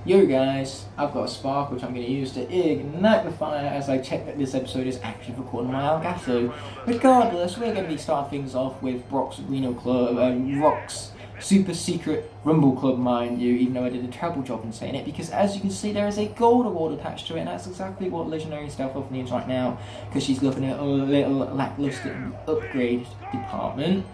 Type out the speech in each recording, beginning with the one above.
Yo guys, I've got a spark which I'm going to use to ignite the fire as I check that this episode is actually recording my Elgato. Regardless, we're going to be starting things off with Brock's Reno Club, Rock's super secret Rumble Club, mind you, even though I did a terrible job in saying it, because as you can see there is a gold award attached to it, and that's exactly what Legendary Stealth Elf needs right now, because she's looking at a little lackluster in the upgrade department.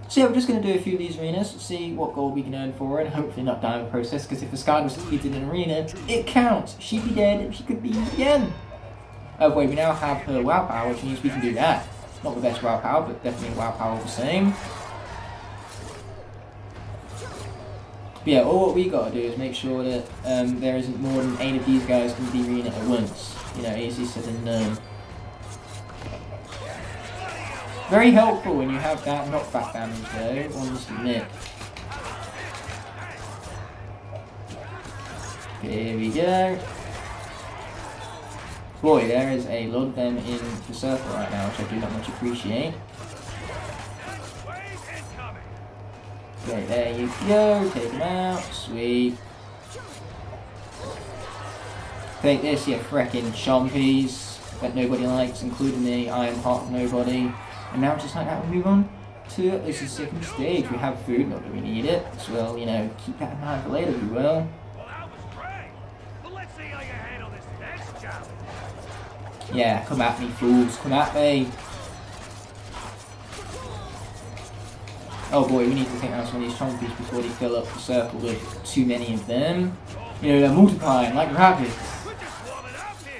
So yeah, we're just going to do a few of these arenas, see what gold we can earn for it, and hopefully not die in the process, because if the Sky was defeated in an arena, it counts. She'd be dead, she could be again. Oh wait, we now have her WoW power, which means we can do that. Not the best WoW power, but definitely WoW power the same. But yeah, all what we got to do is make sure that there isn't more than 8 of these guys in the arena at once. You know, easy said than done. Very helpful when you have that knockback damage though, one must admit. Here we go. Boy, there is a lot of them in the circle right now, which I do not much appreciate. Okay, there you go, take them out, sweet. Take this, you frickin' chompies that nobody likes, including me. I am part of nobody. And now just like that, we move on to this is the second stage. We have food, not that we need it, so we'll, you know, keep that in mind for later, we will. Yeah, come at me, fools, come at me. Oh boy, we need to take out some of these chompies before they fill up the circle with too many of them. You know, they're multiplying like rabbits.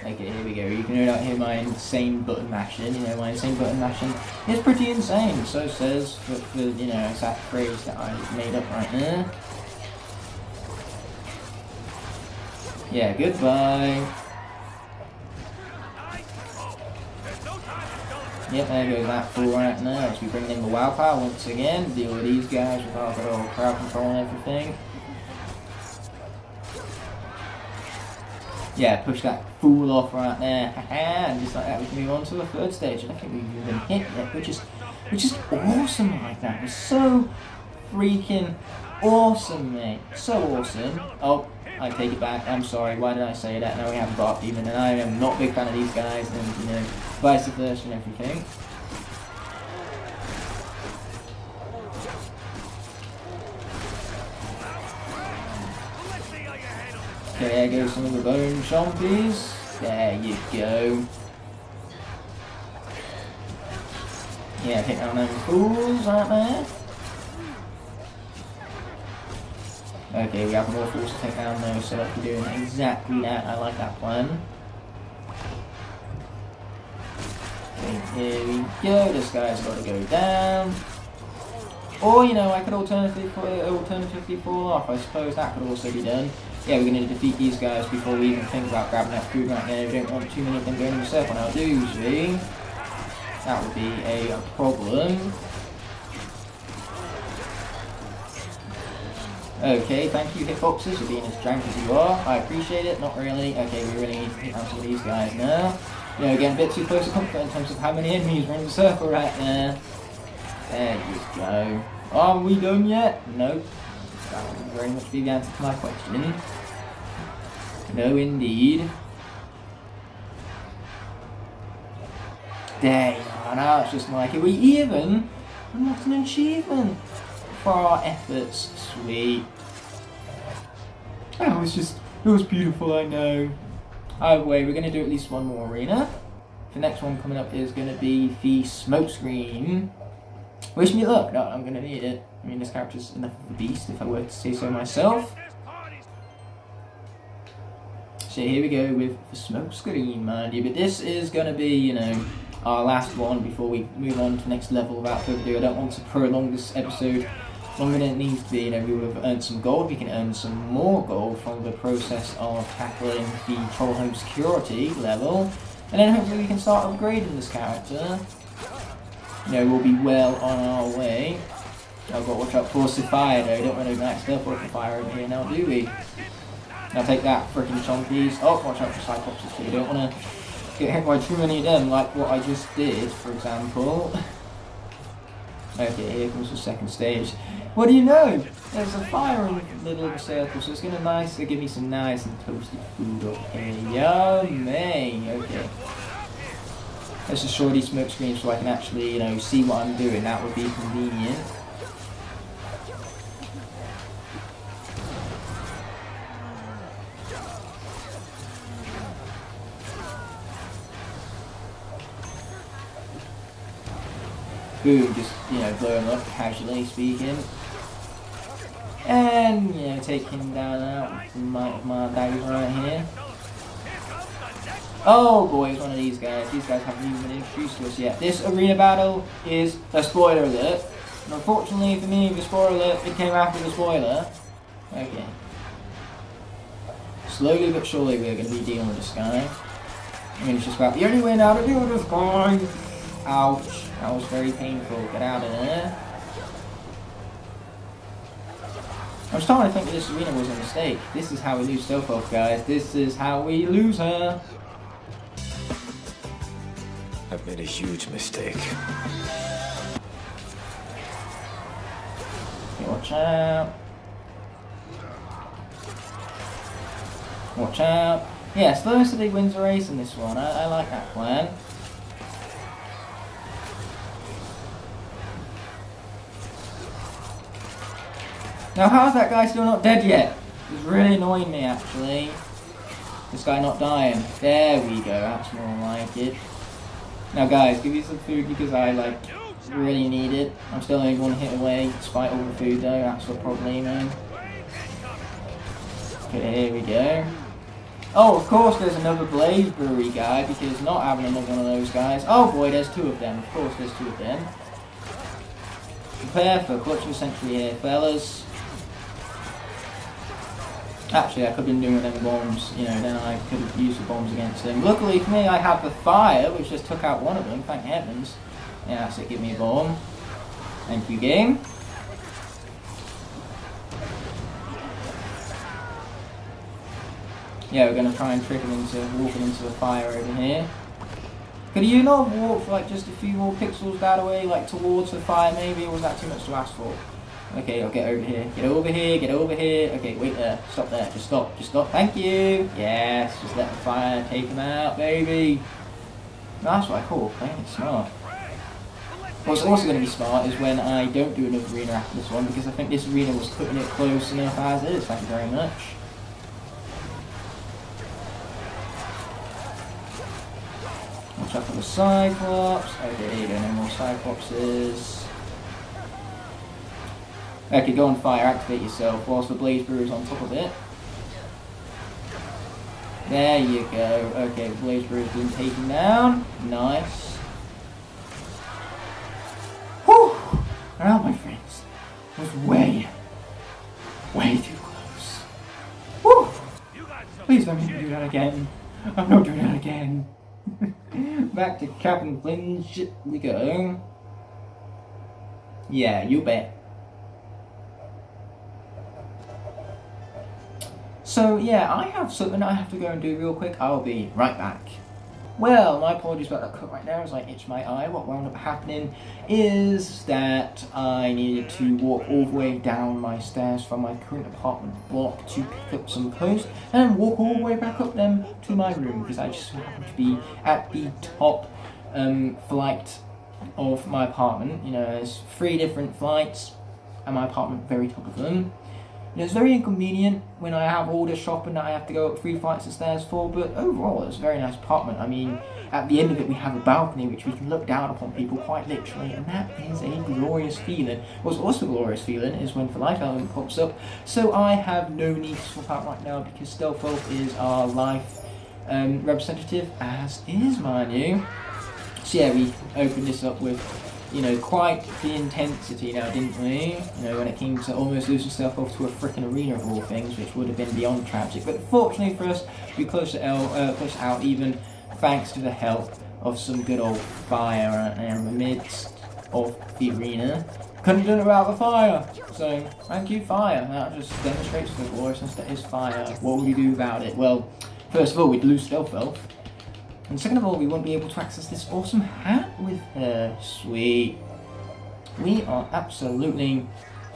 Okay, here we go. You can no doubt hear my insane button mashing. You know, my insane button mashing is pretty insane. So says for you know, exact phrase that I made up right there. Yeah, goodbye. Yep, there goes that fool right now. As we bring in the WoW power once again. Deal with these guys with our good old crowd control and everything. Yeah, push that fool off right there, haha, and just like that we can move on to the third stage. I don't think we've even hit yet, which is awesome like that. It's so freaking awesome, mate. So awesome. Oh, I take it back. I'm sorry. Why did I say that? Now we have a Dark Demon, and I am not a big fan of these guys, and you know, vice versa and everything. Okay, there goes some of the bone chompies. There you go. Yeah, take down them fools right there. Okay, we have more fools to take down though, so let's be doing exactly that. I like that plan. Okay, here we go. This guy's got to go down. Or, you know, I could alternatively fall off. I suppose that could also be done. Yeah, we're going to defeat these guys before we even think about grabbing that food right there. We don't want too many of them going in the circle now, do we? That would be a problem. Okay, thank you, hitboxes, for being as jank as you are. I appreciate it. Not really. Okay, we really need to hit out some of these guys now. You know, getting a bit too close to comfort in terms of how many enemies are in the circle right there. There you go. Are we done yet? Nope. That would very much be the answer to my question. No, indeed. There you are. Now it's just like it. We even unlocked an achievement for our efforts. Sweet. That was just, it was beautiful, I know. Either way, we're going to do at least one more arena. The next one coming up is going to be the smoke screen. Wish me luck. No, I'm going to need it. I mean, this character's enough of a beast, if I were to say so myself. So here we go with the smoke screen, mind you. But this is going to be, you know, our last one before we move on to the next level. Without further ado, I don't want to prolong this episode longer than it needs to be. You know, we would have earned some gold. We can earn some more gold from the process of tackling the Troll Home security level. And then hopefully we can start upgrading this character. You know, we'll be well on our way. I've got to watch out for Sophia though. Don't want to max stealth or fire over here now, do we? Now take that, frickin' chompies. Oh, watch out for Cyclopses too. We don't want to get hit by too many of them, like what I just did, for example. Okay, here comes the second stage. What do you know? There's a fire in the middle of the circle, so it's going to give me some nice and toasted food up here. Yummy! Okay. Let's just show these smoke screens so I can actually, you know, see what I'm doing. That would be convenient. Boom, just, you know, blow him up, casually speaking. And, you know, take him down out with my daggers right here. Oh boy, it's one of these guys. These guys haven't even been introduced to us yet. This arena battle is a spoiler alert. And unfortunately for me, the spoiler alert, it came after the spoiler. Okay. Slowly but surely we're going to be dealing with this guy. I mean, it's just about the only way now to deal with this guy. Ouch. That was very painful. Get out of there. I was starting to think that this arena was a mistake. This is how we lose Stealth Elf, guys. This is how we lose her. I've made a huge mistake. Okay, watch out. Watch out. Yeah, slow and steady wins the race in this one. I like that plan. Now, how's that guy still not dead yet? It's really annoying me, actually. This guy not dying. There we go, that's more like it. Now, guys, give me some food because I, like, really need it. I'm still only one hit away, despite all the food, though. That's the problemo. Okay, here we go. Oh, of course, there's another Blaze Brewery guy, because not having another one of those guys. Oh, boy, there's two of them. Of course, there's two of them. Prepare for Clutch of the Century here, fellas. Actually, I could have been doing them bombs, you know, then I could have used the bombs against them. Luckily for me, I have the fire, which just took out one of them, thank heavens. Yeah, that's it, give me a bomb. Thank you, game. Yeah, we're going to try and trick him into walking into the fire over here. Could you not have walked like just a few more pixels that way, like towards the fire maybe, or was that too much to ask for? Okay, I'll get over here. Get over here, get over here. Okay, wait there. Stop there. Just stop. Just stop. Thank you. Yes, just let the fire take him out, baby. That's what I call playing it smart. What's also going to be smart is when I don't do another arena after this one, because I think this arena was cutting it close enough as is. Thank you very much. Watch out for the Cyclops. Okay, there you go. No more Cyclopses. Okay, go on fire, activate yourself whilst the Blaze Brewer is on top of it. There you go. Okay, the Blaze Brewer has been taken down. Nice. Whew! Well, my friends, it was way too close. Whew! Please don't make me do that again. I'm not doing that again. Back to Captain Flinch we go. Yeah, you bet. So yeah, I have something I have to go and do real quick. I'll be right back. Well, my apologies about that cut right now as I itch my eye. What wound up happening is that I needed to walk all the way down my stairs from my current apartment block to pick up some post and then walk all the way back up them to my room because I just happened to be at the top flight of my apartment. You know, there's 3 different flights and my apartment very top of them. It's very inconvenient when I have all this shopping that I have to go up 3 flights of stairs for, but overall it's a very nice apartment. I mean, at the end of it we have a balcony which we can look down upon people quite literally, and that is a glorious feeling. What's also a glorious feeling is when the life element pops up, so I have no need to swap out right now because Stealth Elf is our life representative, as is, mind you. So yeah, we opened this up with, you know, quite the intensity now, didn't we? You know, when it came to almost losing Stealth Elf to a frickin' arena of all things, which would have been beyond tragic. But fortunately for us, we closed it out even thanks to the help of some good old fire in the midst of the arena. Couldn't have done it without the fire. So, thank you, fire. That just demonstrates the gloriousness that is fire. What would we do about it? Well, first of all, we'd lose Stealth Elf. And second of all, we won't be able to access this awesome hat with her. Sweet. We are absolutely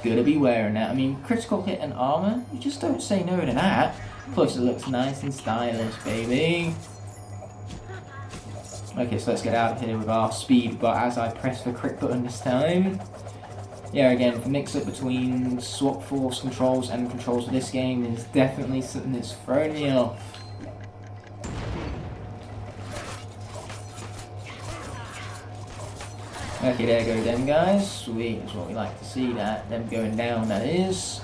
gonna be wearing that. I mean, critical hit and armor, you just don't say no to that. Plus it looks nice and stylish, baby. Okay, so let's get out of here with our speed, but as I press the crit button this time. Yeah, again, the mix-up between swap force controls and controls for this game is definitely something that's thrown me off. Okay, there go them guys. Sweet, that's what we like to see, that. Them going down, that is.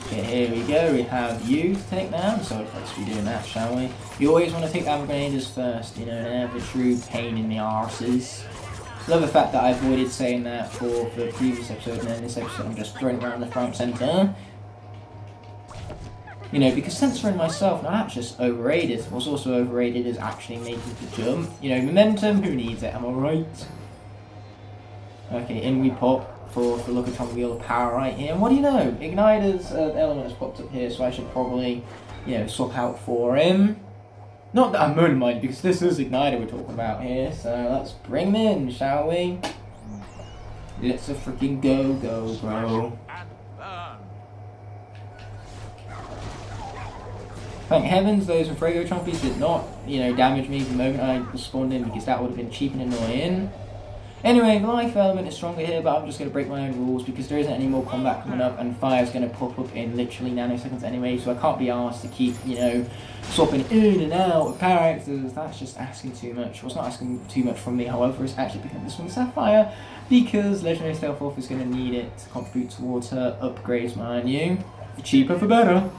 Okay, here we go. We have you to take down, so let's be doing that, shall we? You always want to take down grenaders first, you know, they're the true pain in the arses. Love the fact that I avoided saying that for the previous episode, and then this episode I'm just throwing it around the front centre. You know, because censoring myself, now that's just overrated. What's also overrated is actually making the jump. You know, momentum, who needs it, am I right? Okay, in we pop for the look of Wheel of Power right here. And what do you know? Igniter's element has popped up here, so I should probably, you know, swap out for him. Not that I'm moaning, mind, because this is Igniter we're talking about here, so let's bring him in, shall we? Let's a freaking go, bro. Thank heavens those Frago Chompies did not, you know, damage me the moment I spawned in, because that would have been cheap and annoying. Anyway, the life element is stronger here, but I'm just going to break my own rules because there isn't any more combat coming up, and fire's going to pop up in literally nanoseconds anyway, so I can't be asked to keep, you know, swapping in and out of characters. That's just asking too much. Well, it's not asking too much from me, however, it's actually picking up this one Sapphire, because Legendary Stealth Off is going to need it to contribute towards her upgrades, mind you. For cheaper, for better.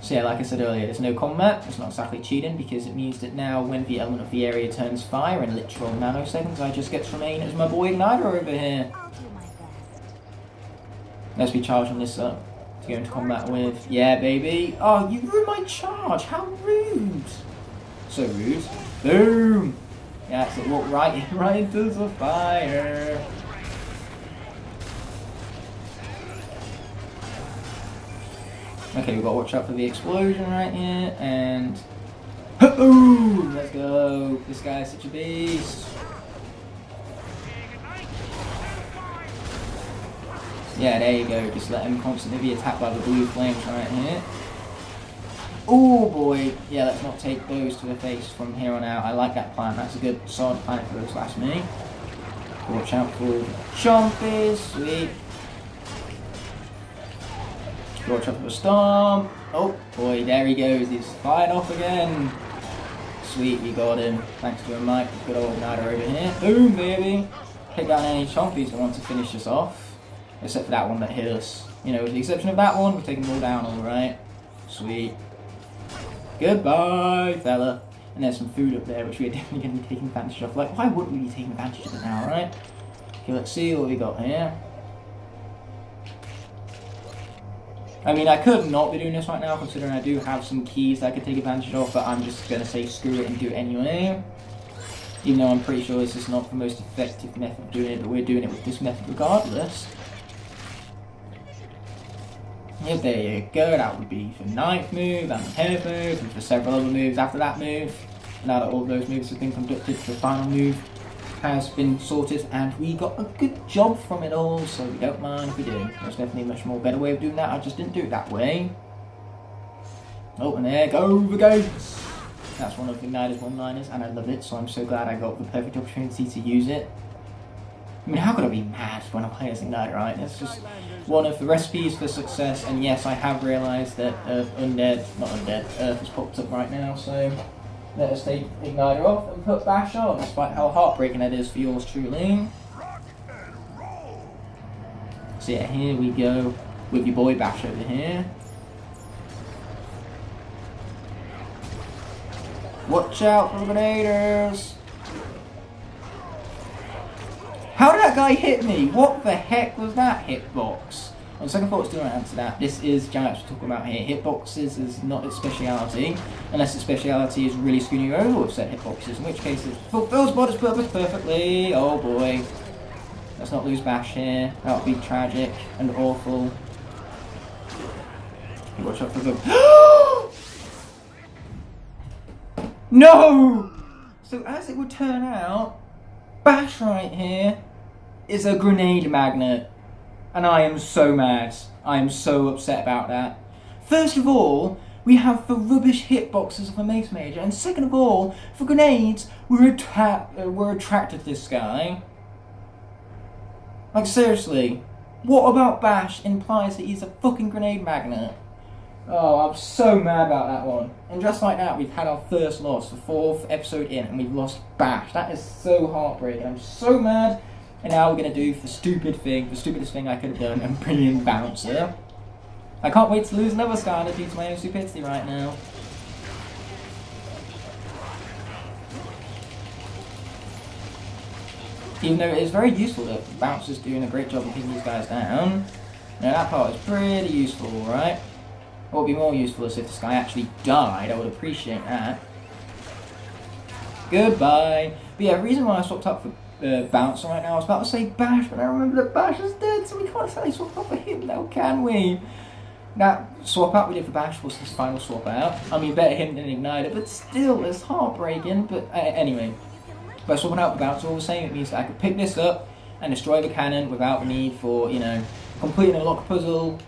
So yeah, like I said earlier, there's no combat. It's not exactly cheating because it means that now when the element of the area turns fire in literal nanoseconds, I just get to remain as my boy Igniter over here. Let's be charging this up to go into combat with. Yeah, baby. Oh, you ruined my charge. How rude. So rude. Boom. Yeah, that's it. Walk right into the fire. Okay, we've got to watch out for the explosion right here, and boom! Let's go. This guy's such a beast. Yeah, there you go. Just let him constantly be attacked by the blue flames right here. Oh boy. Yeah, let's not take those to the face from here on out. I like that plan. That's a good solid plan for those last me. Watch out for Chompies. Sweet. Watch out for the storm. Oh boy, there he goes. He's fired off again. Sweet, we got him. Thanks to a mic. Good old Igniter over here. Boom, baby. Take down any Chompies that want to finish us off. Except for that one that hit us. You know, with the exception of that one, we're taking them all down, alright. Sweet. Goodbye, fella. And there's some food up there, which we are definitely going to be taking advantage of. Like, why wouldn't we be taking advantage of it now, right? Okay, let's see what we got here. I mean, I could not be doing this right now, considering I do have some keys that I could take advantage of, but I'm just going to say screw it and do it anyway. Even though I'm pretty sure this is not the most effective method of doing it, but we're doing it with this method regardless. Yep, there you go, that would be the 9th move, and the 10th move, and for several other moves after that move. Now that all those moves have been conducted, the final move has been sorted, and we got a good job from it all, so we don't mind if we do. There's definitely a much more better way of doing that, I just didn't do it that way. Oh, and there go the goats! That's one of Igniter's one-liners, and I love it, so I'm so glad I got the perfect opportunity to use it. I mean, how could I be mad when I play as Igniter, right? It's just one of the recipes for success, and yes, I have realised that Earth has popped up right now, so let us take Igniter off and put Bash on, despite how heartbreaking that is for yours truly. So yeah, here we go with your boy Bash over here. Watch out for the grenaders! How did that guy hit me? What the heck was that hitbox? On second thought, still don't answer that. This is Giants we're talking about here. Hitboxes is not its speciality, unless its speciality is really screwing you over with said hitboxes, in which case it fulfills body's purpose perfectly. Oh boy. Let's not lose Bash here. That would be tragic and awful. Watch out for the... No! So as it would turn out, Bash right here is a grenade magnet. And I am so mad. I am so upset about that. First of all, we have the rubbish hitboxes of a Mace Major, and second of all, for grenades, we're attracted to this guy. Like, seriously, what about Bash implies that he's a fucking grenade magnet? Oh, I'm so mad about that one. And just like that, we've had our first loss, the 4th episode in, and we've lost Bash. That is so heartbreaking. I'm so mad. And now we're going to do the stupidest thing I could have done, and bring in Bouncer. I can't wait to lose another Skylander due to my own stupidity right now. Even though it is very useful that Bouncer's doing a great job of pinning these guys down. Now that part is pretty useful, right? What would be more useful is if this guy actually died. I would appreciate that. Goodbye. But yeah, the reason why I swapped up for Bouncer right now, I was about to say Bash, but I remember that Bash is dead, so we can't actually swap up for him now, can we? That swap out we did for Bash was his final swap out. I mean, better him than Igniter, but still, it's heartbreaking. But anyway, by swapping out for Bouncer, all the same, it means that I could pick this up and destroy the cannon without the need for, you know, completing a Locke puzzle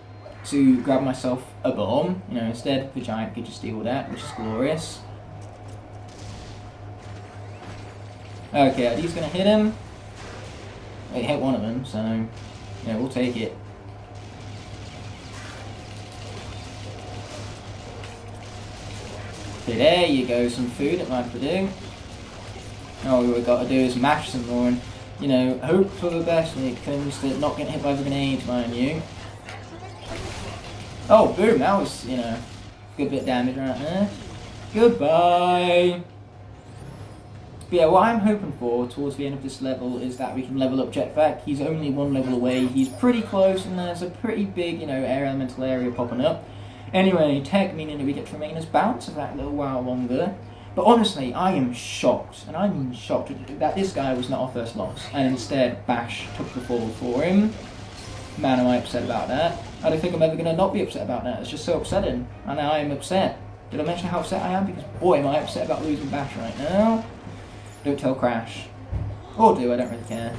to grab myself a bomb. You know, instead, the Giant could just deal with that, which is glorious. Okay, are these going to hit him? It hit one of them, so, yeah, we'll take it. Okay, there you go, some food at my do. All we've got to do is mash some more and, you know, hope for the best when it comes to not getting hit by the grenades, mind you. Oh, boom, that was, you know, a good bit of damage right there. Goodbye! But yeah, what I'm hoping for towards the end of this level is that we can level up Jetpack. He's only one level away, he's pretty close, and there's a pretty big, you know, air elemental area popping up. Anyway, tech meaning that we get to remain as Bouncer for that little while longer. But honestly, I am shocked, and I mean shocked, that this guy was not our first loss, and instead Bash took the fall for him. Man, am I upset about that. I don't think I'm ever going to not be upset about that. It's just so upsetting, and I am upset. Did I mention how upset I am? Because boy, am I upset about losing Bash right now. Don't tell Crash. Or do, I don't really care.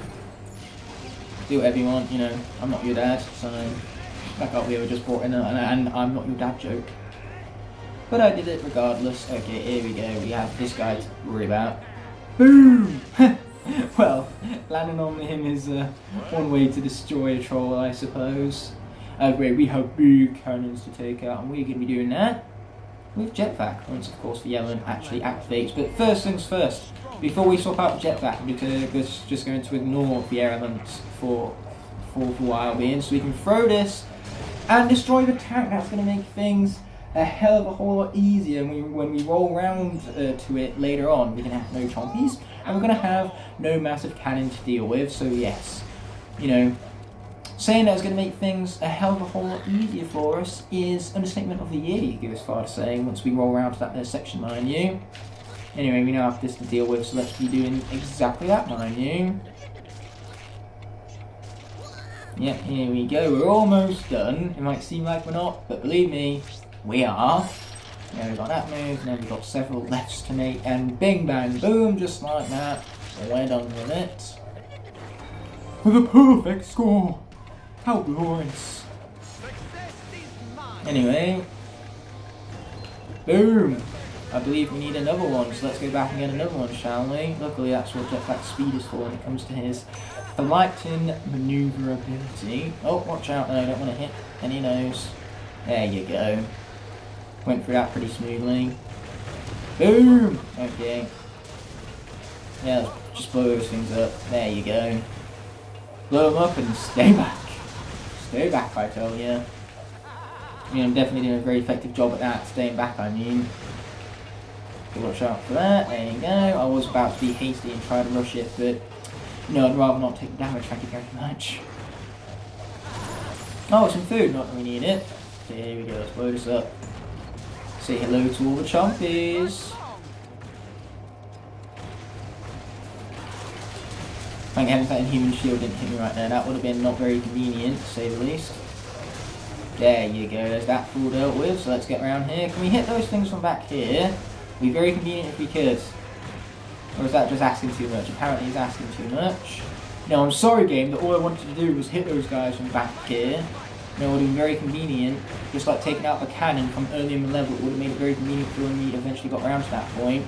Do whatever you want, you know, I'm not your dad, so that can't be ever just brought in and I'm not your dad joke. But I did it regardless. Okay, here we go, we have this guy to worry about. Boom! Well, landing on him is one way to destroy a troll, I suppose. Where we have big cannons to take out, and we're going to be doing that with Jetpack, once of course the yellow actually activates. But first things first, before we swap out the Jetpack, we're just going to ignore the air elements for the while being, so we can throw this and destroy the tank. That's going to make things a hell of a whole lot easier when we roll around to it later on. We're going to have no chompies, and we're going to have no massive cannon to deal with, so yes, you know, saying that it's going to make things a hell of a whole lot easier for us is understatement of the year, you go as far as saying, once we roll around to that section, mind you. Anyway, we now have this to deal with, so let's be doing exactly that, mind you. Yep, here we go, we're almost done. It might seem like we're not, but believe me, we are. Yeah, we've got that move, and then we've got several lefts to make, and bing bang boom, just like that, we're done with it. With a perfect score! How glorious! Anyway, boom! I believe we need another one, so let's go back and get another one, shall we? Luckily that's what Jetpack speed is for when it comes to his lighting maneuverability. Oh, watch out though, don't want to hit any of those. There you go. Went through that pretty smoothly. Boom! Okay. Yeah, let's just blow those things up. There you go. Blow them up and stay back. Stay back, I tell you. I mean, I'm definitely doing a very effective job at that, staying back, I mean. So watch out for that, there you go. I was about to be hasty and try to rush it, but no, I'd rather not take damage, thank you very much. Oh, some food, not that we need it. Okay, here we go, let's blow this up. Say hello to all the chompies. Thank heavens that Inhuman Shield didn't hit me right there, that would have been not very convenient, to say the least. There you go, there's that full dealt with, so let's get around here. Can we hit those things from back here? It'd be very convenient if we could. Or is that just asking too much? Apparently he's asking too much. No, I'm sorry game, that all I wanted to do was hit those guys from back here. You know, it would have been very convenient, just like taking out the cannon from earlier in the level, it would have made it very convenient for when we eventually got around to that point.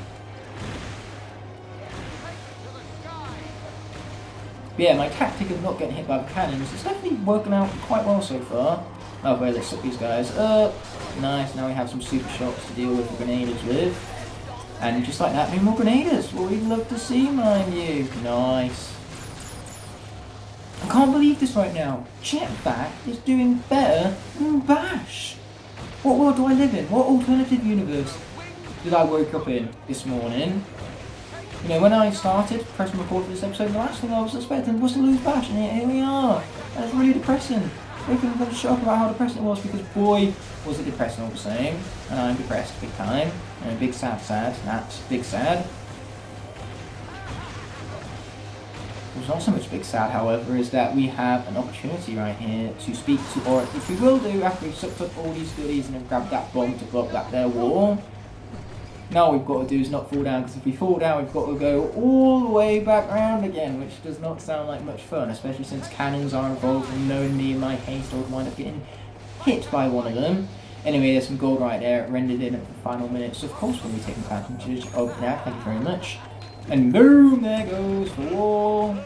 But yeah, my tactic of not getting hit by the cannons is definitely working out quite well so far. Oh, well, let's suck these guys up. Nice, now we have some super shots to deal with the grenaders with. And just like that, no more grenaders. What we'd love to see, mind you. Nice. I can't believe this right now. Jetpack is doing better than Bash. What world do I live in? What alternative universe did I wake up in this morning? You know, when I started pressing record for this episode, the last thing I was expecting was to lose Bash, and here we are. That's really depressing. Everything was shocked about how depressing it was, because boy, was it depressing all the same. And I'm depressed big time. And big sad. That's big sad. What's not so much big sad, however, is that we have an opportunity right here to speak to, or if we will do, after we've sucked up all these goodies and then grabbed that bomb to block that there wall. Now all we've got to do is not fall down, because if we fall down we've got to go all the way back around again, which does not sound like much fun, especially since cannons are involved, and knowing me and my haste I would wind up getting hit by one of them. Anyway, there's some gold right there, rendered in at the final minutes. Of course we'll be taking advantage of that, thank you very much. And boom, there goes the wall.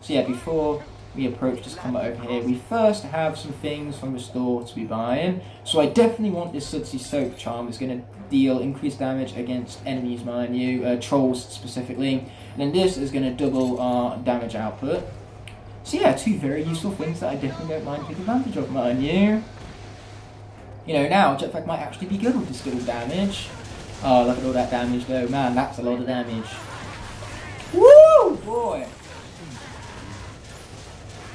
So yeah, before we approach this combat over here, we first have some things from the store to be buying. So I definitely want this Sudsy Soap Charm. It's going to deal increased damage against enemies, mind you, trolls specifically. And then this is going to double our damage output. So yeah, two very useful things that I definitely don't mind taking advantage of, mind you. You know, now Jetpack might actually be good with this little damage. Oh, look at all that damage though. Man, that's a lot of damage. Woo! Boy!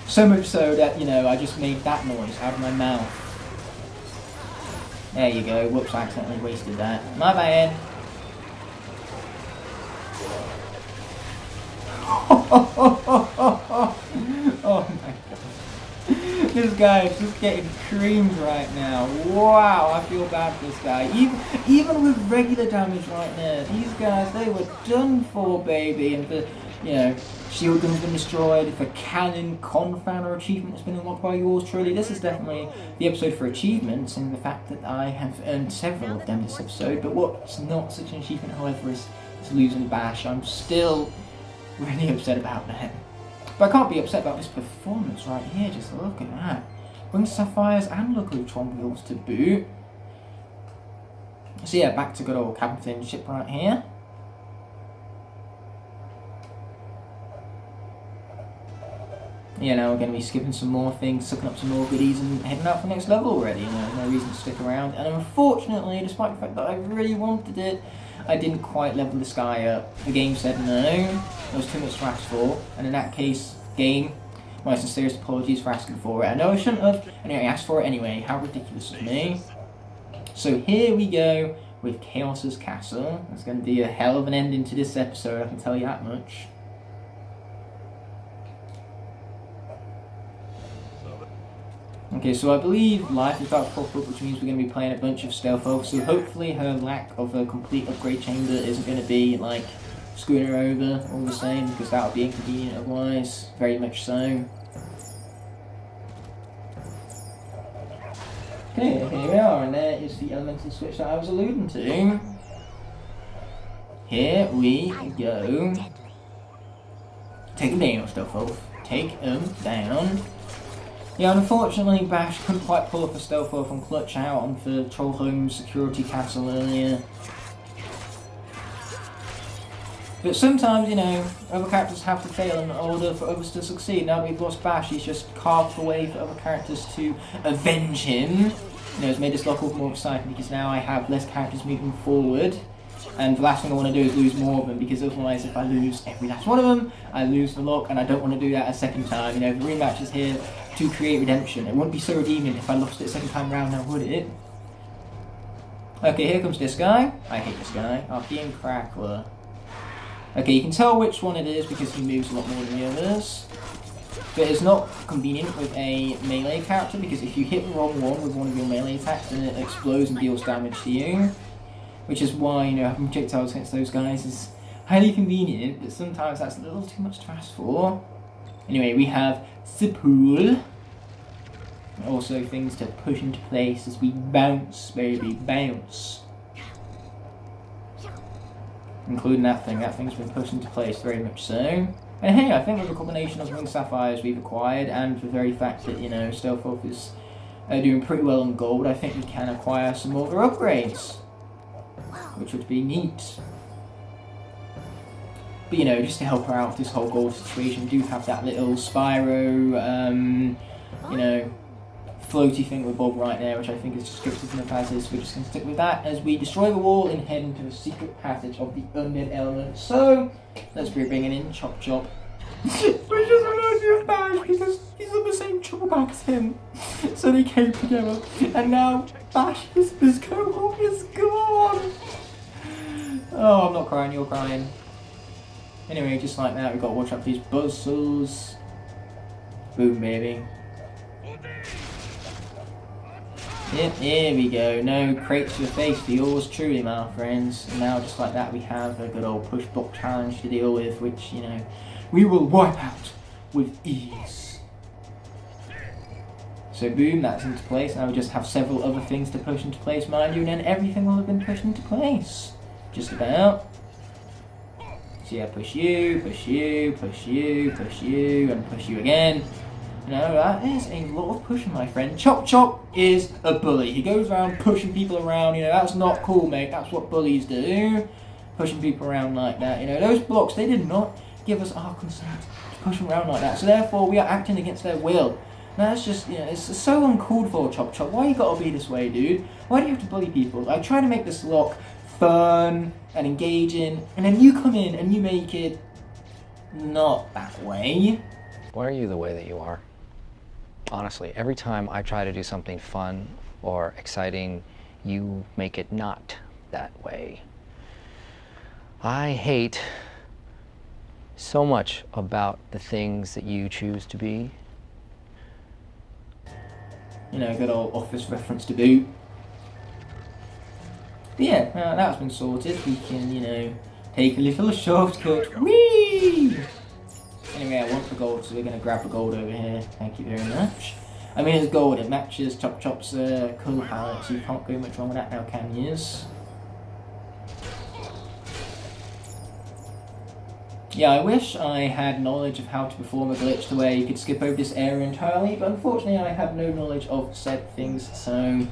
So much so that, you know, I just made that noise out of my mouth. There you go. Whoops, I accidentally wasted that. My bad. Oh my god. This guy is just getting creamed right now. Wow, I feel bad for this guy. Even with regular damage right there, these guys, they were done for, baby. And the, you know, shield gun's been destroyed. The cannon confound achievement has been unlocked by yours truly. This is definitely the episode for achievements, and the fact that I have earned several of them this episode. But what's not such an achievement, however, is losing Bash. I'm still really upset about that. But I can't be upset about this performance right here. Just look at that. Brings Sapphires and Locke wheels to boot. So yeah, back to good old Captain Ship right here. You know, we're going to be skipping some more things, sucking up some more goodies, and heading out for the next level already. You know, no reason to stick around. And unfortunately, despite the fact that I really wanted it, I didn't quite level this guy up. The game said no, there was too much to ask for. And in that case, game, my sincerest apologies for asking for it. I know I shouldn't have, anyway, I asked for it anyway. How ridiculous of me. So here we go with Chaos's Castle. It's going to be a hell of an ending to this episode, I can tell you that much. Okay, so I believe life is about to pop up, which means we're going to be playing a bunch of stealth elves, so hopefully her lack of a complete upgrade chamber isn't going to be, like, screwing her over all the same, because that would be inconvenient otherwise, very much so. Okay, here we are, and there is the elemental switch that I was alluding to. Here we go. Take them down, stealth elf. Take them down. Yeah, unfortunately, Bash couldn't quite pull off a stealth elf and clutch out on the Trollholm security castle earlier. But sometimes, you know, other characters have to fail in order for others to succeed. Now that we've lost Bash, he's just carved the way for other characters to avenge him. You know, it's made this Locke more exciting because now I have less characters moving forward. And the last thing I want to do is lose more of them, because otherwise if I lose every last one of them, I lose the Locke, and I don't want to do that a second time. You know, the rematch is here to create redemption. It wouldn't be so redeeming if I lost it a second time round now, would it? Okay, here comes this guy. I hate this guy. Archean Crackler. Okay, you can tell which one it is because he moves a lot more than the others. But it's not convenient with a melee character, because if you hit the wrong one with one of your melee attacks, then it explodes and deals damage to you. Which is why, you know, having projectiles against those guys is highly convenient, but sometimes that's a little too much to ask for. Anyway, we have the pool. Also things to push into place as we bounce, baby, bounce. Including that thing. That thing's been pushed into place, very much so. And hey, I think with a combination of ring sapphires we've acquired, and the very fact that, you know, Stealth Wolf is doing pretty well on gold, I think we can acquire some more of their upgrades. Which would be neat. But, you know, just to help her out with this whole gold situation, we do have that little Spyro, you know, floaty thing with Bob right there, which I think is just scripted enough as is. We're just going to stick with that as we destroy the wall and head into the secret passage of the undead element. So, let's be bringing in Chop Chop. Which just reminds me of Bash because he's on the same trouble back as him. So they came together, and now Bash, his cohort, is gone. Oh, I'm not crying, you're crying. Anyway, just like that, we've got to watch out for these buzzsaws. Boom, baby. Yep, here we go. No crates to the face for yours truly, my friends. And now, just like that, we have a good old push block challenge to deal with, which, you know, we will wipe out with ease. So boom, that's into place. Now we just have several other things to push into place, mind you, and then everything will have been pushed into place. Just about. So yeah, push you, push you, push you, push you, and push you again. You know, that is a lot of pushing, my friend. Chop Chop is a bully. He goes around pushing people around, you know, that's not cool, mate. That's what bullies do. Pushing people around like that. You know, those blocks, they did not give us our consent to push them around like that. So therefore, we are acting against their will. Now that's just, you know, it's so uncalled for, Chop Chop. Why you gotta be this way, dude? Why do you have to bully people? I try to make this lock fun and engaging, and then you come in and you make it not that way. Why are you the way that you are? Honestly, every time I try to do something fun or exciting, you make it not that way. I hate so much about the things that you choose to be. You know, good old Office reference to boot. But yeah, that's been sorted. We can, you know, take a little shortcut. Whee! Anyway, I want the gold, so we're going to grab the gold over here. Thank you very much. I mean, it's gold. It matches Chop Chop's cool palette, so you can't go much wrong with that now, can you? Yeah, I wish I had knowledge of how to perform a glitch to where you could skip over this area entirely, but unfortunately I have no knowledge of said things, so...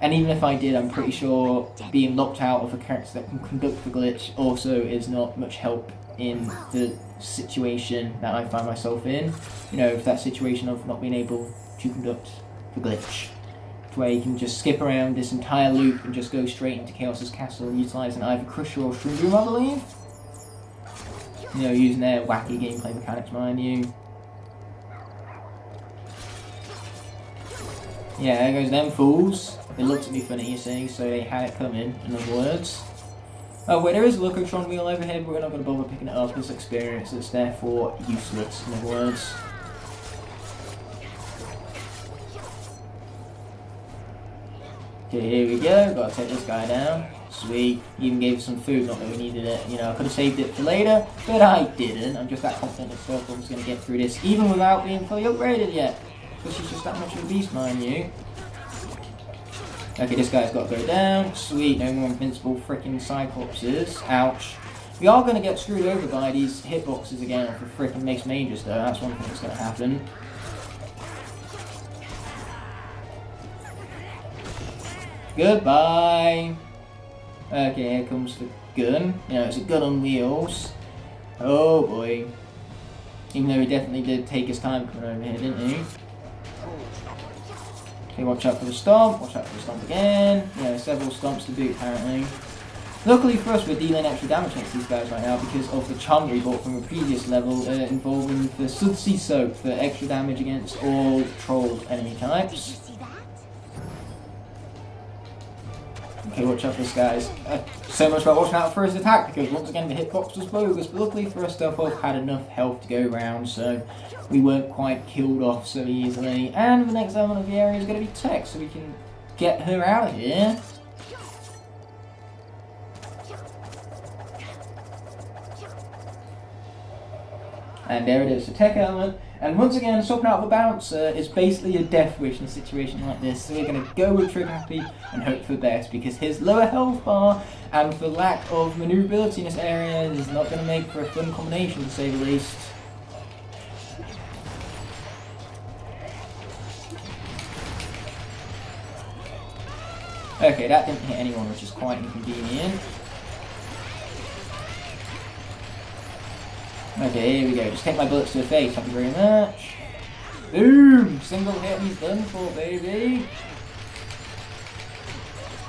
And even if I did, I'm pretty sure being locked out of a character that can conduct the glitch also is not much help in the situation that I find myself in. You know, that situation of not being able to conduct the glitch. To where you can just skip around this entire loop and just go straight into Chaos's castle, utilising either Crusher or Shroom Boom, I believe. You know, using their wacky gameplay mechanics, mind you. Yeah, there goes them fools. They looked at me funny, you see, so they had it coming, in other words. Oh, wait, there is a Locotron wheel overhead, but we're not going to bother picking it up as experience. It's therefore useless, in other words. Okay, here we go. Gotta take this guy down. Sweet. Even gave us some food, not that we needed it. You know, I could have saved it for later, but I didn't. I'm just that confident that Stealth Wolf was going to get through this, even without being fully upgraded yet. Because she's just that much of a beast, mind you. Okay, this guy's got to go down. Sweet, no more invincible freaking Cyclopses. Ouch. We are going to get screwed over by these hitboxes again off the freaking Mace Mages, though. That's one thing that's going to happen. Goodbye. Okay, here comes the gun. You know, it's a gun on wheels. Oh boy. Even though he definitely did take his time coming over here, didn't he? Okay, watch out for the stomp, watch out for the stomp again. Yeah, several stomps to boot apparently. Luckily for us, we're dealing extra damage against these guys right now because of the charm we bought from a previous level involving the Sudsi Soap for extra damage against all troll enemy types. Okay, watch out for this guys. So much about watching out for his attack because once again the hitbox was bogus, but luckily for us Stealth Wolf had enough health to go around, so we weren't quite killed off so easily. And the next element of the area is going to be Tech, so we can get her out of here. And there it is, the tech element. And once again, swapping out of a bouncer is basically a death wish in a situation like this. So we're going to go with Trigger Happy and hope for the best, because his lower health bar and the lack of manoeuvrability in this area is not going to make for a fun combination, to say the least. Okay, that didn't hit anyone, which is quite inconvenient. Okay, here we go. Just take my bullets to the face. Thank you very much. Boom! Single hit and he's done for, baby.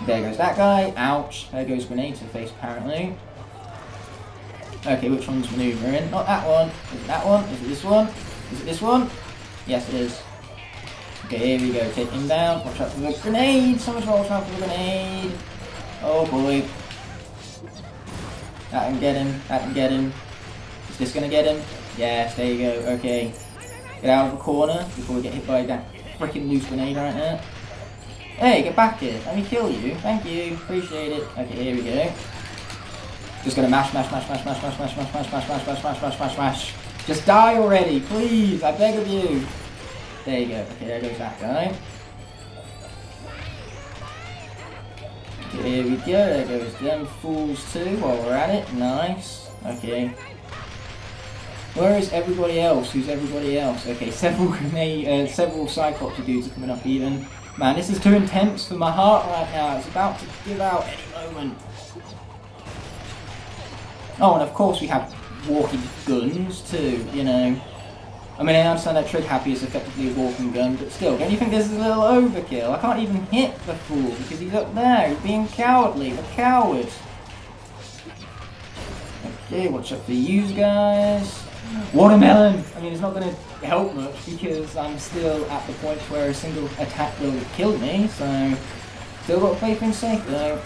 There goes that guy. Ouch. There goes grenade to the face, apparently. Okay, which one's maneuvering? Not that one. Is it that one? Is it this one? Is it this one? Yes, it is. Okay, here we go. Take him down. Watch out for the grenade. So much more watch out for the grenade. Oh boy. That can get him. That can get him. Is this gonna get him? Yes, there you go. Okay. Get out of the corner before we get hit by that freaking loose grenade right there. Hey, get back here. Let me kill you. Thank you. Appreciate it. Okay, here we go. Just gonna mash. Just die already, please. I beg of you. There you go. Okay, there goes that guy. Okay, here we go. There goes them fools too while we're at it. Nice. Okay. Where is everybody else? Who's everybody else? Okay, several Cyclops dudes are coming up even. Man, this is too intense for my heart right now. It's about to give out any moment. Oh, and of course we have walking guns too, you know. I mean, I understand that Trigger Happy is effectively a walking gun, but still, don't you think this is a little overkill? I can't even hit the fool because he's up there, he's being cowardly, a coward. Okay, watch out for you guys. Watermelon! I mean, it's not going to help much because I'm still at the point where a single attack will kill me, so still got to play things safe though.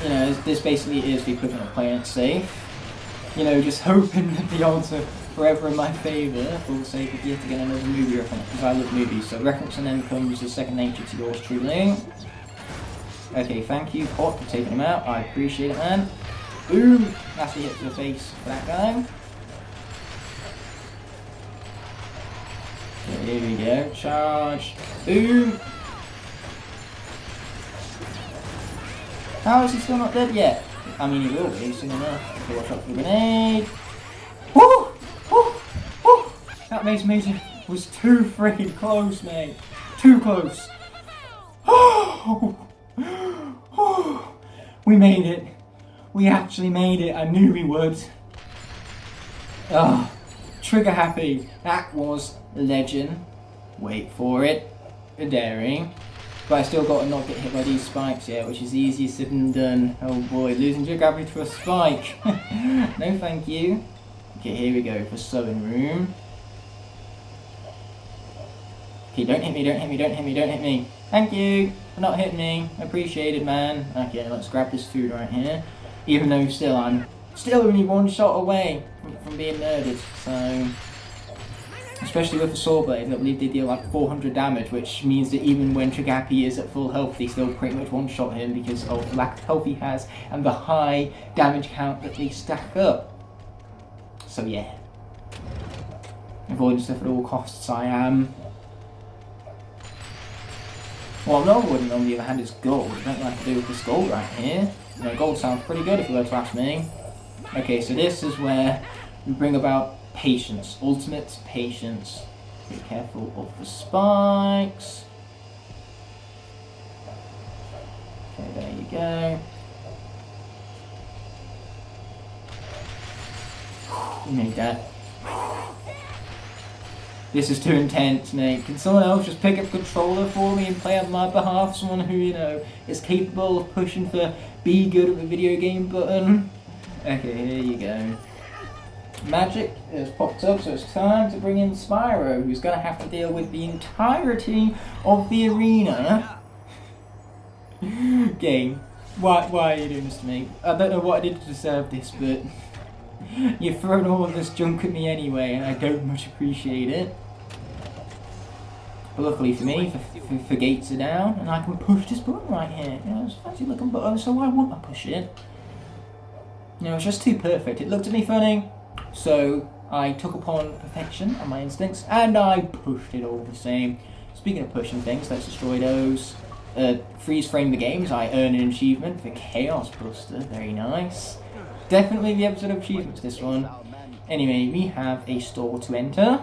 You know, this basically is the equivalent of playing it safe. You know, just hoping that the odds are forever in my favour for the sake of yet again another movie reference, because I love movies, so referencing them comes as second nature to yours truly. Okay, thank you, Pot, for taking him out. I appreciate it, man. Boom! Nasty hit to the face for that guy. Okay, here we go. Charge. Boom! How is he still not dead yet? I mean, he will be soon enough. Okay, watch out for the grenade. Woo! Woo! Woo! That Mace Major was too freaking close, mate. Too close. Oh! Oh! We made it. We actually made it. I knew we would. Oh, Trigger Happy. That was legend. Wait for it. Daring. But I still got to not get hit by these spikes yet, which is easier said than done. Oh boy, losing Trigger Happy to a spike. No thank you. Okay, here we go for sewing room. Okay, don't hit me, don't hit me, don't hit me, don't hit me. Thank you for not hitting me. Appreciate it, man. Okay, let's grab this food right here. Even though still I'm only one shot away from being murdered, so... Especially with the saw blades, I believe they deal like 400 damage, which means that even when Trigger Happy is at full health, they still pretty much one-shot him because of the lack of health he has and the high damage count that they stack up. So yeah. Avoiding stuff at all costs, I am. Well, no wood, on the other hand, is gold. I don't know what to do with this gold right here. You know, gold sounds pretty good if you were to ask me. Okay, so this is where we bring about patience, ultimate patience. Be careful of the spikes. Okay, there you go. We made that. This is too intense, mate. Can someone else just pick up a controller for me and play on my behalf? Someone who, you know, is capable of pushing for be good at the video game button. Okay, here you go. Magic has popped up, so it's time to bring in Spyro, who's going to have to deal with the entirety of the arena. Game, why are you doing this to me? I don't know what I did to deserve this, but you've thrown all of this junk at me anyway, and I don't much appreciate it. But luckily for me, the gates are down, and I can push this button right here. You know, it's a fancy looking button, so why wouldn't I push it? You know, it's just too perfect. It looked at me funny, so I took upon perfection on my instincts, and I pushed it all the same. Speaking of pushing things, let's destroy those. Freeze frame the games. I earn an achievement for Chaos Buster. Very nice. Definitely the episode of achievements, this one. Anyway, we have a store to enter.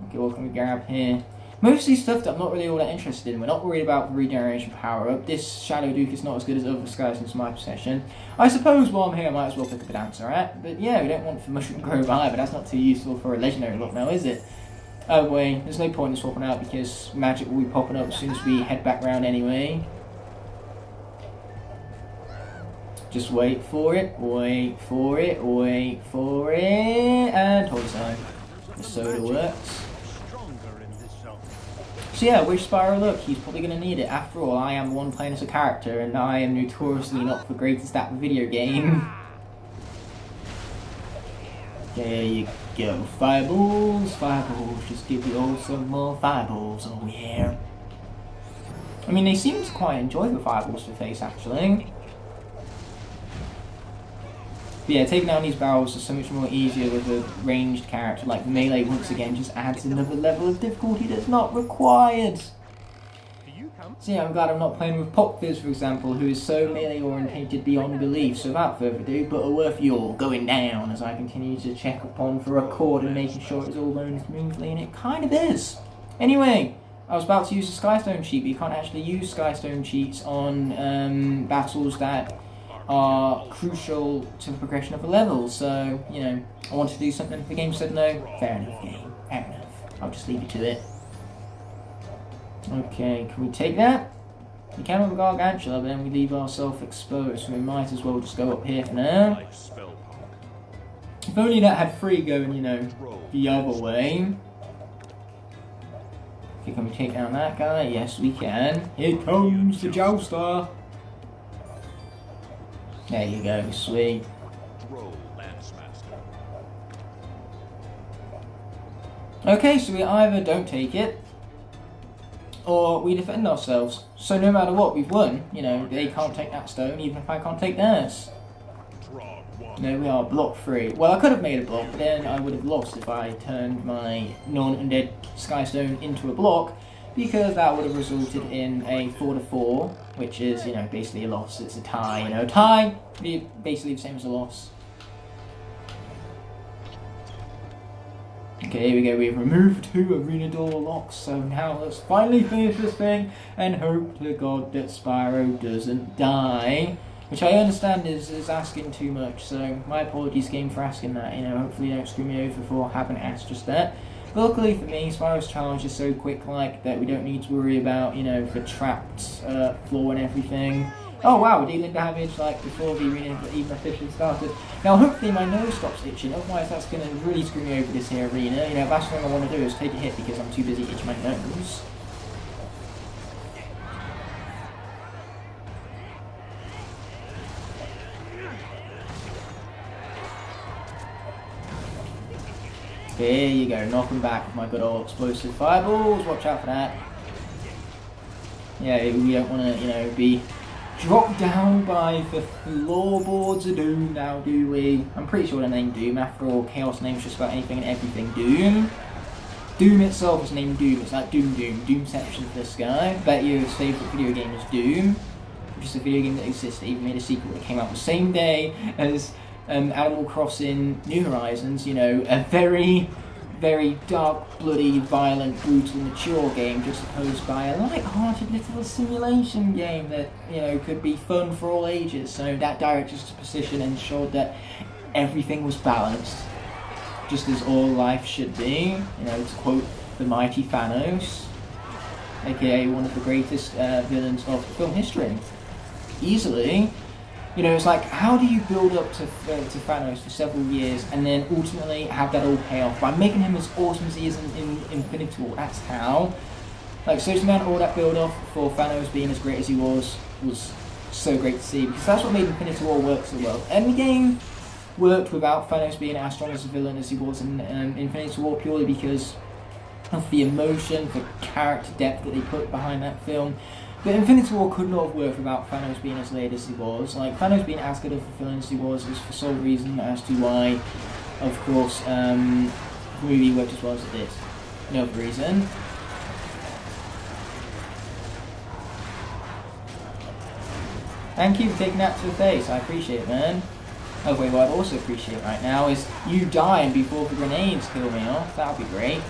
Okay, what can we grab here? Mostly stuff that I'm not really all that interested in. We're not worried about the regeneration power-up. This Shadow Duke is not as good as other skies in my possession. I suppose while I'm here I might as well pick up a Dancer Rat. But yeah, we don't want the Mushroom Grove either. That's not too useful for a legendary look now, is it? Oh wait, there's no point in swapping out because magic will be popping up as soon as we head back round anyway. Just wait for it, wait for it, wait for it, and hold time. The soda works. So yeah, which Spyro look? He's probably going to need it. After all, I am the one playing as a character, and I am notoriously not the greatest at the video game. There you go. Fireballs, fireballs. Just give you all some more fireballs over here. I mean, they seem to quite enjoy the fireballs to face, actually. But yeah, taking down these barrels is so much more easier with a ranged character. Like melee, once again, just adds another level of difficulty that's not required. So yeah, I'm glad I'm not playing with Pop Fizz, for example, who is so melee orientated beyond belief. So without further ado, Butterworth, you're going down as I continue to check upon for a chord and making sure it's all going smoothly, and it kind of is. Anyway, I was about to use the Skystone cheat, but you can't actually use Skystone cheats on battles that are crucial to the progression of a level. So, you know, I wanted to do something. The game said no. Fair enough, game. Fair enough. I'll just leave you to it. Okay, can we take that? We can with a Gargantula, but then we leave ourselves exposed, so we might as well just go up here for now. If only that had free going, you know, the other way. Okay, can we take down that guy? Yes, we can. Here comes the Joestar. There you go, sweet. Okay, so we either don't take it, or we defend ourselves. So no matter what, we've won. You know, they can't take that stone, even if I can't take theirs. No, we are block free. Well, I could have made a block, but then I would have lost if I turned my non-undead Skystone into a block, because that would have resulted in a 4-4, which is, you know, basically a loss. It's a tie, you know. Tie, basically the same as a loss. Okay, here we go. We've removed 2 arena door locks, so now let's finally finish this thing and hope to God that Spyro doesn't die. Which I understand is asking too much, so my apologies, game, for asking that. You know, hopefully you don't screw me over for having asked just that. But luckily for me, Spyro's challenge is so quick-like that we don't need to worry about, you know, the trapped floor and everything. Oh wow, we're dealing damage like before the arena even officially started. Now hopefully my nose stops itching, otherwise that's going to really screw me over this here arena. You know, that's what I want to do is take a hit because I'm too busy itching my nose. There you go, knock them back with my good old explosive fireballs. Watch out for that. Yeah, we don't want to, you know, be dropped down by the floorboards of Doom now, do we? I'm pretty sure they're named Doom. After all, Chaos names just about anything and everything Doom. Doom itself is named Doom. It's like Doomception for this guy. Bet you his favourite video game is Doom, which is a video game that exists. They even made a sequel that came out the same day as Animal Crossing New Horizons, you know, a very, very dark, bloody, violent, brutal, mature game just opposed by a light-hearted little simulation game that, you know, could be fun for all ages. So that director's position ensured that everything was balanced, just as all life should be. You know, to quote the mighty Thanos, aka one of the greatest villains of film history. Easily. You know, it's like, how do you build up to Thanos for several years and then ultimately have that all pay off? By making him as awesome as he is in Infinity War, that's how. Like, so man, all that build-off for Thanos being as great as he was so great to see, because that's what made Infinity War work so well. Endgame worked without Thanos being as strong as a villain as he was in Infinity War, purely because of the emotion, the character depth that they put behind that film. But Infinity War could not have worked without Thanos being as laid as he was. Like, Thanos being as good of a villain as he was for sole reason as to why of course, the movie worked as well as it did. No other reason. Thank you for taking that to the face, I appreciate it, man. Oh wait, what I'd also appreciate right now is you dying before the grenades kill me off. That would be great.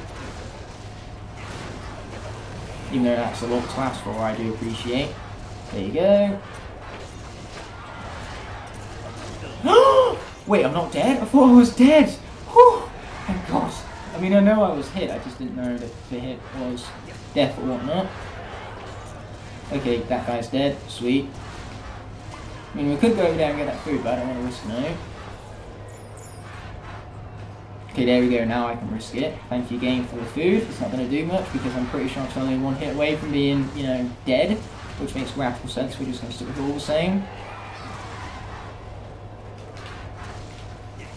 Even though that's a lot to ask for, I do appreciate. There you go. Wait, I'm not dead? I thought I was dead! Whew! Thank God. I mean, I know I was hit, I just didn't know that the hit was death or whatnot. Okay, that guy's dead. Sweet. I mean, we could go over there and get that food, but I don't want to risk no. Okay, there we go. Now I can risk it. Thank you, game, for the food. It's not going to do much because I'm pretty sure I'm only one hit away from being, you know, dead, which makes graphical sense. We're just going to stick with all the same.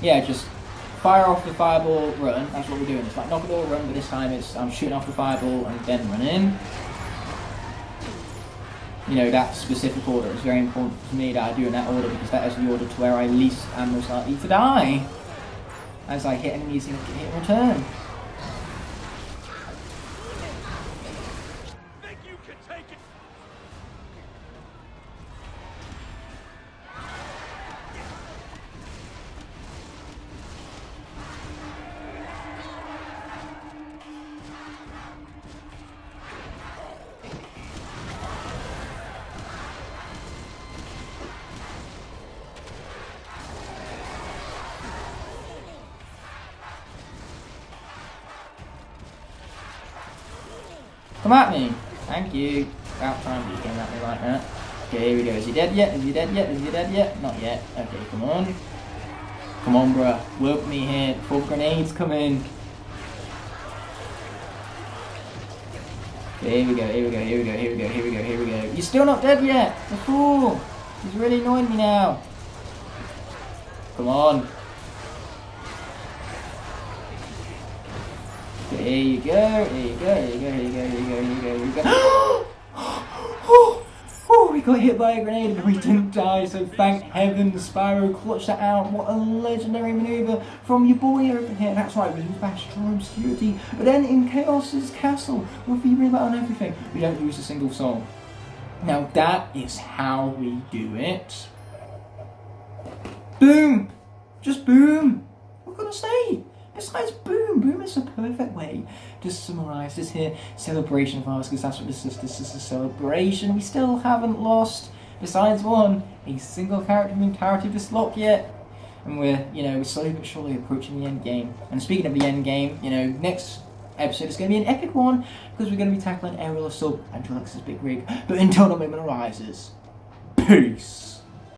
Yeah, just fire off the fireball, run. That's what we're doing. It's like knock it all, run, but this time it's I'm shooting off the fireball and then run in. You know, that specific order is very important to me that I do in that order because that is the order to where I least am most likely to die. As I hit enemies and get hit in return. Think you can take it? Come at me! Thank you. About time you came at me like that. Okay, here we go. Is he dead yet? Is he dead yet? Is he dead yet? Not yet. Okay, come on. Come on, bruh. Work me here before grenades come in. Okay, here we go, here we go, here we go, here we go, here we go, here we go. You're still not dead yet! The fool! He's really annoying me now. Come on. There you go, there you go, there you go, there you go, there you go, there you go, there you go. Oh, we got hit by a grenade but we didn't die, so thank heaven Spyro clutched that out. What a legendary maneuver from your boy over here. That's right, we lose Bastion Obscurity, but then in Chaos's castle, with the reload and everything, we don't lose a single soul. Now that is how we do it. Boom! Just boom! What can I say? Besides boom, boom is a perfect way to summarise this here celebration of ours, because that's what this is. This is a celebration. We still haven't lost, besides one, a single character mentality of this Locke yet. And we're, you know, we're slowly but surely approaching the end game. And speaking of the end game, you know, next episode is going to be an epic one, because we're going to be tackling Aerial Assault and Drelix's big rig. But until the moment arises, peace!